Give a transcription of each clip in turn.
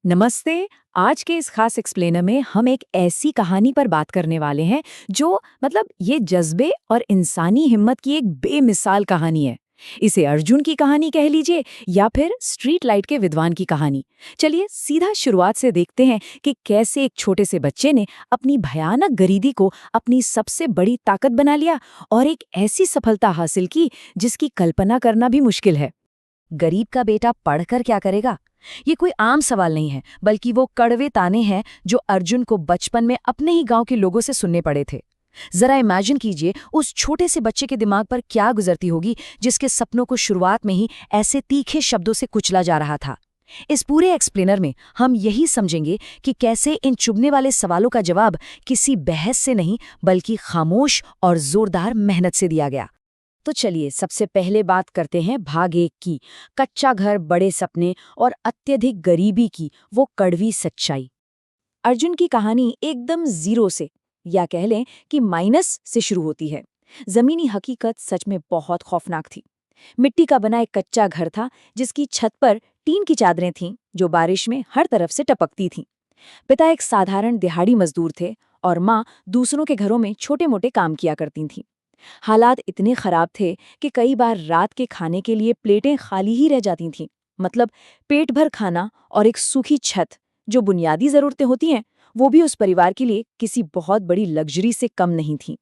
नमस्ते। आज के इस खास एक्सप्लेनर में हम एक ऐसी कहानी पर बात करने वाले हैं जो ये जज्बे और इंसानी हिम्मत की एक बेमिसाल कहानी है। इसे अर्जुन की कहानी कह लीजिए या फिर स्ट्रीट लाइट के विद्वान की कहानी। चलिए सीधा शुरुआत से देखते हैं कि कैसे एक छोटे से बच्चे ने अपनी भयानक गरीबी को अपनी सबसे बड़ी ताकत बना लिया और एक ऐसी सफलता हासिल की जिसकी कल्पना करना भी मुश्किल है। गरीब का बेटा पढ़कर क्या करेगा? ये कोई आम सवाल नहीं है, बल्कि वो कड़वे ताने हैं जो अर्जुन को बचपन में अपने ही गांव के लोगों से सुनने पड़े थे। जरा इमेजिन कीजिए उस छोटे से बच्चे के दिमाग पर क्या गुजरती होगी जिसके सपनों को शुरुआत में ही ऐसे तीखे शब्दों से कुचला जा रहा था। इस पूरे एक्सप्लेनर में हम यही समझेंगे कि कैसे इन चुभने वाले सवालों का जवाब किसी बहस से नहीं बल्कि खामोश और जोरदार मेहनत से दिया गया। तो चलिए सबसे पहले बात करते हैं भाग 1 की, कच्चा घर, बड़े सपने और अत्यधिक गरीबी की वो कड़वी सच्चाई। अर्जुन की कहानी एकदम जीरो से या कह लें कि माइनस से शुरू होती है। जमीनी हकीकत सच में बहुत खौफनाक थी। मिट्टी का बना एक कच्चा घर था जिसकी छत पर टीन की चादरें थीं जो बारिश में हर तरफ से टपकती थीं। पिता एक साधारण दिहाड़ी मजदूर थे और माँ दूसरों के घरों में छोटे मोटे काम किया करती थीं। हालात इतने खराब थे कि कई बार रात के खाने के लिए प्लेटें खाली ही रह जाती थीं। पेट भर खाना और एक सूखी छत, जो बुनियादी जरूरतें होती हैं, वो भी उस परिवार के लिए किसी बहुत बड़ी लग्जरी से कम नहीं थी।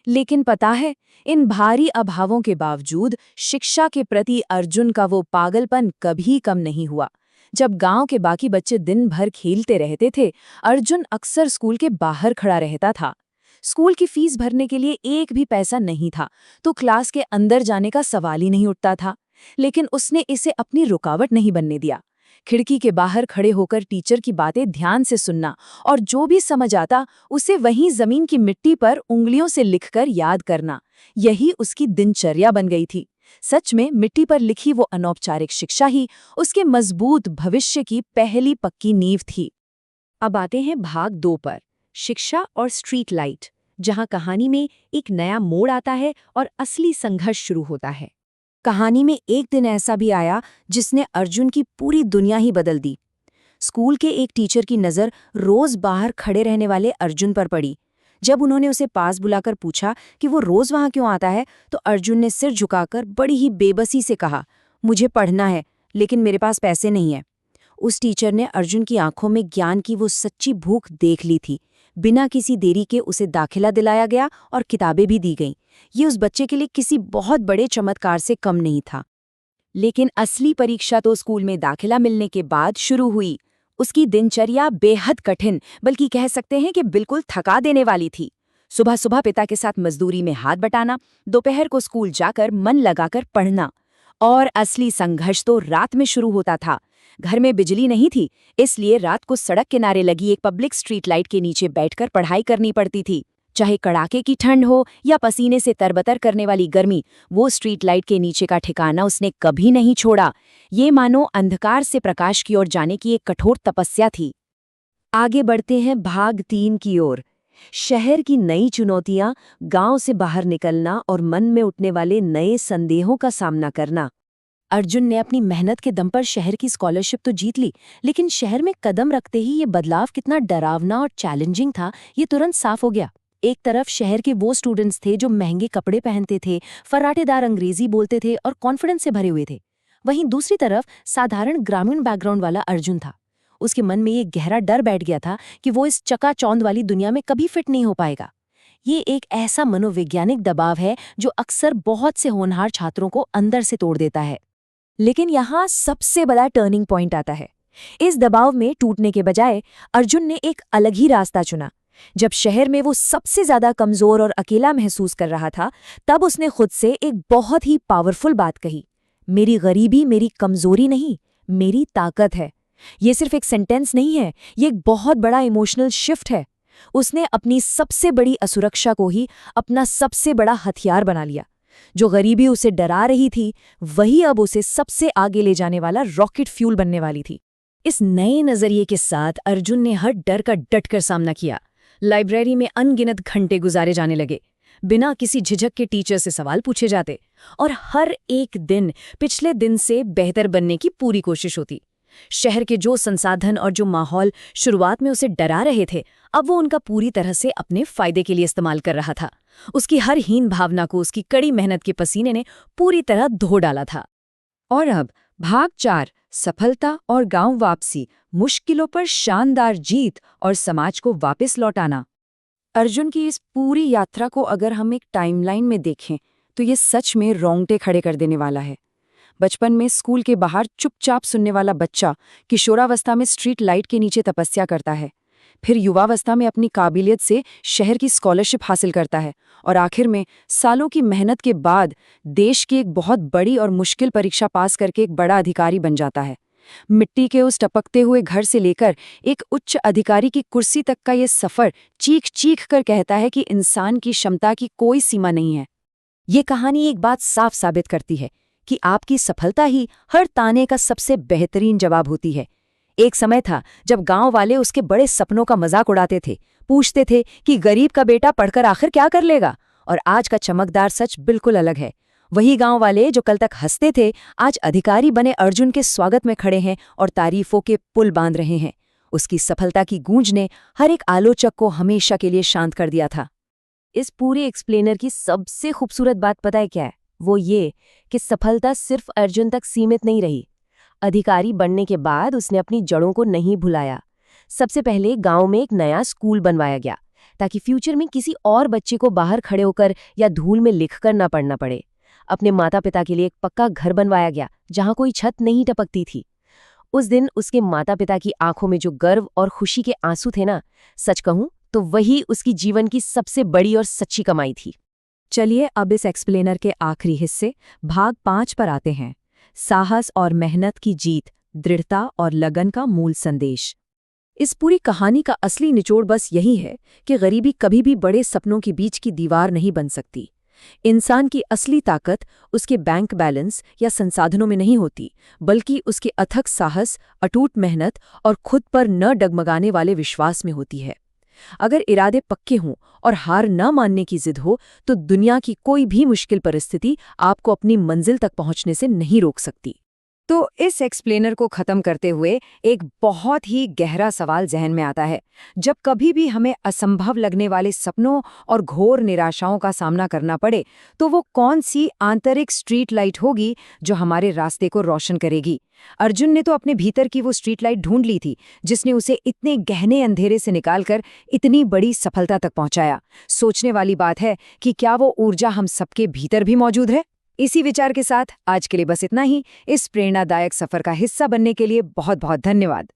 लेकिन पता है, इन भारी अभावों के बावजूद शिक्षा के प्रति अर्जुन का वो पागलपन कभी कम नहीं हुआ। जब गांव के बाकी बच्चे दिन भर खेलते रहते थे, अर्जुन अक्सर स्कूल के बाहर खड़ा रहता था। स्कूल की फीस भरने के लिए एक भी पैसा नहीं था, तो क्लास के अंदर जाने का सवाल ही नहीं उठता था। लेकिन उसने इसे अपनी रुकावट नहीं बनने दिया। खिड़की के बाहर खड़े होकर टीचर की बातें ध्यान से सुनना और जो भी समझ आता उसे वहीं जमीन की मिट्टी पर उंगलियों से लिखकर याद करना, यही उसकी दिनचर्या बन गई थी। सच में मिट्टी पर लिखी वो अनौपचारिक शिक्षा ही उसके मजबूत भविष्य की पहली पक्की नींव थी। अब आते हैं भाग 2 पर, शिक्षा और स्ट्रीट लाइट, जहां कहानी में एक नया मोड़ आता है और असली संघर्ष शुरू होता है। कहानी में एक दिन ऐसा भी आया जिसने अर्जुन की पूरी दुनिया ही बदल दी। स्कूल के एक टीचर की नज़र रोज बाहर खड़े रहने वाले अर्जुन पर पड़ी। जब उन्होंने उसे पास बुलाकर पूछा कि वो रोज वहां क्यों आता है, तो अर्जुन ने सिर झुकाकर बड़ी ही बेबसी से कहा, मुझे पढ़ना है, लेकिन मेरे पास पैसे नहीं है। उस टीचर ने अर्जुन की आंखों में ज्ञान की वो सच्ची भूख देख ली थी। बिना किसी देरी के उसे दाखिला दिलाया गया और किताबें भी दी गईं। ये उस बच्चे के लिए किसी बहुत बड़े चमत्कार से कम नहीं था। लेकिन असली परीक्षा तो स्कूल में दाखिला मिलने के बाद शुरू हुई। उसकी दिनचर्या बेहद कठिन, बल्कि कह सकते हैं कि बिल्कुल थका देने वाली थी। सुबह सुबह पिता के साथ मजदूरी में हाथ बटाना, दोपहर को स्कूल जाकर मन लगाकर पढ़ना, और असली संघर्ष तो रात में शुरू होता था। घर में बिजली नहीं थी, इसलिए रात को सड़क किनारे लगी एक पब्लिक स्ट्रीट लाइट के नीचे बैठकर पढ़ाई करनी पड़ती थी। चाहे कड़ाके की ठंड हो या पसीने से तरबतर करने वाली गर्मी, वो स्ट्रीट लाइट के नीचे का ठिकाना उसने कभी नहीं छोड़ा। ये मानो अंधकार से प्रकाश की ओर जाने की एक कठोर तपस्या थी। आगे बढ़ते हैं भाग 3 की ओर, शहर की नई चुनौतियां, गांव से बाहर निकलना और मन में उठने वाले नए संदेहों का सामना करना। अर्जुन ने अपनी मेहनत के दम पर शहर की स्कॉलरशिप तो जीत ली, लेकिन शहर में कदम रखते ही ये बदलाव कितना डरावना और चैलेंजिंग था, ये तुरंत साफ हो गया। एक तरफ शहर के वो स्टूडेंट्स थे जो महंगे कपड़े पहनते थे, फर्राटेदार अंग्रेजी बोलते थे और कॉन्फिडेंस से भरे हुए थे। वहीं दूसरी तरफ साधारण ग्रामीण बैकग्राउंड वाला अर्जुन था। उसके मन में ये गहरा डर बैठ गया था कि वो इस चकाचौंध वाली दुनिया में कभी फिट नहीं हो पाएगा। ये एक ऐसा मनोवैज्ञानिक दबाव है जो अक्सर बहुत से होनहार छात्रों को अंदर से तोड़ देता है। लेकिन यहाँ सबसे बड़ा टर्निंग पॉइंट आता है। इस दबाव में टूटने के बजाय अर्जुन ने एक अलग ही रास्ता चुना। जब शहर में वो सबसे ज्यादा कमजोर और अकेला महसूस कर रहा था, तब उसने खुद से एक बहुत ही पावरफुल बात कही, मेरी गरीबी मेरी कमजोरी नहीं, मेरी ताकत है। ये सिर्फ एक सेंटेंस नहीं है, ये एक बहुत बड़ा इमोशनल शिफ्ट है। उसने अपनी सबसे बड़ी असुरक्षा को ही अपना सबसे बड़ा हथियार बना लिया। जो गरीबी उसे डरा रही थी, वही अब उसे सबसे आगे ले जाने वाला रॉकेट फ्यूल बनने वाली थी। इस नए नजरिए के साथ अर्जुन ने हर डर का डटकर सामना किया। लाइब्रेरी में अनगिनत घंटे गुजारे जाने लगे, बिना किसी झिझक के टीचर से सवाल पूछे जाते, और हर एक दिन पिछले दिन से बेहतर बनने की पूरी कोशिश होती। शहर के जो संसाधन और जो माहौल शुरुआत में उसे डरा रहे थे, अब वो उनका पूरी तरह से अपने फायदे के लिए इस्तेमाल कर रहा था। उसकी हर हीन भावना को उसकी कड़ी मेहनत के पसीने ने पूरी तरह धो डाला था। और अब भाग 4, सफलता और गांव वापसी, मुश्किलों पर शानदार जीत और समाज को वापस लौटाना। अर्जुन की इस पूरी यात्रा को अगर हम एक टाइमलाइन में देखें तो ये सच में रोंगटे खड़े कर देने वाला है। बचपन में स्कूल के बाहर चुपचाप सुनने वाला बच्चा किशोरावस्था में स्ट्रीट लाइट के नीचे तपस्या करता है, फिर युवावस्था में अपनी काबिलियत से शहर की स्कॉलरशिप हासिल करता है और आखिर में सालों की मेहनत के बाद देश की एक बहुत बड़ी और मुश्किल परीक्षा पास करके एक बड़ा अधिकारी बन जाता है। मिट्टी के उस टपकते हुए घर से लेकर एक उच्च अधिकारी की कुर्सी तक का ये सफर चीख चीख कर कहता है कि इंसान की क्षमता की कोई सीमा नहीं है। ये कहानी एक बात साफ साबित करती है कि आपकी सफलता ही हर ताने का सबसे बेहतरीन जवाब होती है। एक समय था जब गांव वाले उसके बड़े सपनों का मजाक उड़ाते थे, पूछते थे कि गरीब का बेटा पढ़कर आखिर क्या कर लेगा, और आज का चमकदार सच बिल्कुल अलग है। वही गांव वाले जो कल तक हंसते थे, आज अधिकारी बने अर्जुन के स्वागत में खड़े हैं और तारीफों के पुल बांध रहे हैं। उसकी सफलता की गूंज ने हर एक आलोचक को हमेशा के लिए शांत कर दिया था। इस पूरे एक्सप्लेनर की सबसे खूबसूरत बात पता है क्या है? वो ये कि सफलता सिर्फ अर्जुन तक सीमित नहीं रही। अधिकारी बनने के बाद उसने अपनी जड़ों को नहीं भुलाया। सबसे पहले गांव में एक नया स्कूल बनवाया गया ताकि फ्यूचर में किसी और बच्चे को बाहर खड़े होकर या धूल में लिखकर ना पढ़ना पड़े। अपने माता पिता के लिए एक पक्का घर बनवाया गया जहां कोई छत नहीं टपकती थी। उस दिन उसके माता पिता की आंखों में जो गर्व और खुशी के आंसू थे ना, सच कहूं तो वही उसकी जीवन की सबसे बड़ी और सच्ची कमाई थी। चलिए अब इस एक्सप्लेनर के आखिरी हिस्से भाग 5 पर आते हैं। साहस और मेहनत की जीत, दृढ़ता और लगन का मूल संदेश। इस पूरी कहानी का असली निचोड़ बस यही है कि गरीबी कभी भी बड़े सपनों के बीच की दीवार नहीं बन सकती। इंसान की असली ताकत उसके बैंक बैलेंस या संसाधनों में नहीं होती, बल्कि उसके अथक साहस, अटूट मेहनत और खुद पर न डगमगाने वाले विश्वास में होती है। अगर इरादे पक्के हों और हार न मानने की जिद हो तो दुनिया की कोई भी मुश्किल परिस्थिति आपको अपनी मंजिल तक पहुंचने से नहीं रोक सकती। तो इस एक्सप्लेनर को खत्म करते हुए एक बहुत ही गहरा सवाल जहन में आता है। जब कभी भी हमें असंभव लगने वाले सपनों और घोर निराशाओं का सामना करना पड़े, तो वो कौन सी आंतरिक स्ट्रीट लाइट होगी जो हमारे रास्ते को रोशन करेगी? अर्जुन ने तो अपने भीतर की वो स्ट्रीट लाइट ढूंढ ली थी, जिसने उसे इतने गहने अंधेरे से निकालकर इतनी बड़ी सफलता तक पहुंचाया। सोचने वाली बात है कि क्या वो ऊर्जा हम सबके भीतर भी मौजूद है? इसी विचार के साथ आज के लिए बस इतना ही। इस प्रेरणादायक सफर का हिस्सा बनने के लिए बहुत बहुत धन्यवाद।